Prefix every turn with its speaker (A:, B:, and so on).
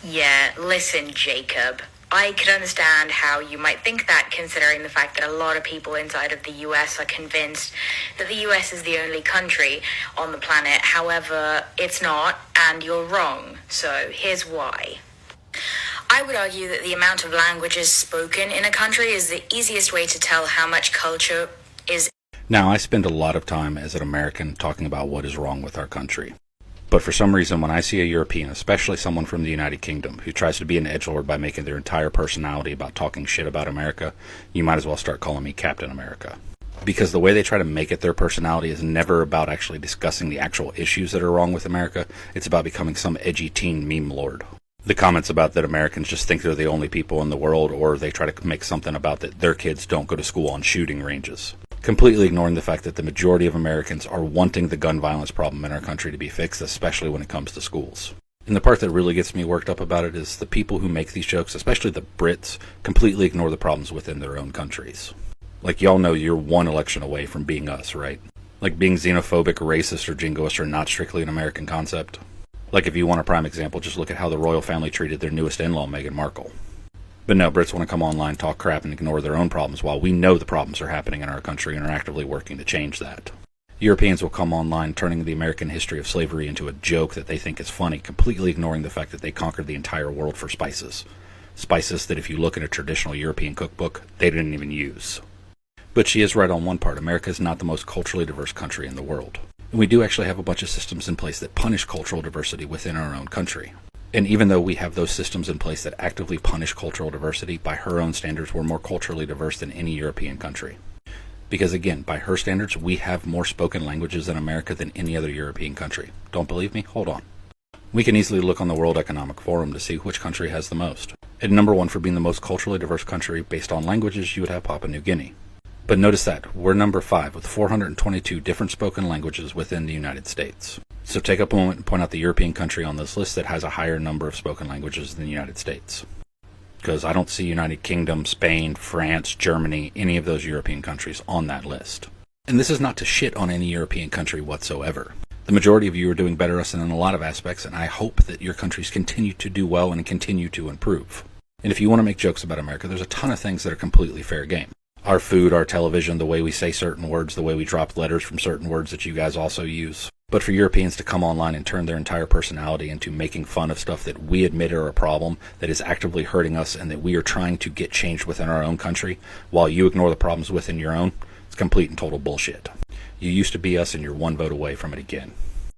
A: Yeah, listen, Jacob. I could understand how you might think that, considering the fact that a lot of people inside of the US are convinced that the US is the only country on the planet. However, it's not, and you're wrong. So here's why. I would argue that the amount of languages spoken in a country is the easiest way to tell how much culture is.
B: Now, I spend a lot of time as an American talking about what is wrong with our country. But for some reason, when I see a European, especially someone from the United Kingdom, who tries to be an edgelord by making their entire personality about talking shit about America, you might as well start calling me Captain America. Because the way they try to make it their personality is never about actually discussing the actual issues that are wrong with America. It's about becoming some edgy teen meme lord. The comments about that Americans just think they're the only people in the world, or they try to make something about that their kids don't go to school on shooting ranges. Completely ignoring the fact that the majority of Americans are wanting the gun violence problem in our country to be fixed, especially when it comes to schools. And the part that really gets me worked up about it is the people who make these jokes, especially the Brits, completely ignore the problems within their own countries. Like, y'all know you're one election away from being us, right? Like, being xenophobic, racist, or jingoist are not strictly an American concept. Like, if you want a prime example, just look at how the royal family treated their newest in-law, Meghan Markle. But no, Brits want to come online, talk crap, and ignore their own problems while we know the problems are happening in our country and are actively working to change that. Europeans will come online, turning the American history of slavery into a joke that they think is funny, completely ignoring the fact that they conquered the entire world for spices. Spices that, if you look in a traditional European cookbook, they didn't even use. But she is right on one part. America is not the most culturally diverse country in the world. And we do actually have a bunch of systems in place that punish cultural diversity within our own country. And even though we have those systems in place that actively punish cultural diversity, by her own standards, we're more culturally diverse than any European country. Because again, by her standards, we have more spoken languages in America than any other European country. Don't believe me? Hold on. We can easily look on the World Economic Forum to see which country has the most. At number one for being the most culturally diverse country based on languages, you would have Papua New Guinea. But notice that, we're number 5 with 422 different spoken languages within the United States. So take up a moment and point out the European country on this list that has a higher number of spoken languages than the United States. Because I don't see United Kingdom, Spain, France, Germany, any of those European countries on that list. And this is not to shit on any European country whatsoever. The majority of you are doing better than us in a lot of aspects, and I hope that your countries continue to do well and continue to improve. And if you want to make jokes about America, there's a ton of things that are completely fair game. Our food, our television, the way we say certain words, the way we drop letters from certain words that you guys also use. But for Europeans to come online and turn their entire personality into making fun of stuff that we admit are a problem, that is actively hurting us, and that we are trying to get changed within our own country, while you ignore the problems within your own, it's complete and total bullshit. You used to be us, and you're one vote away from it again.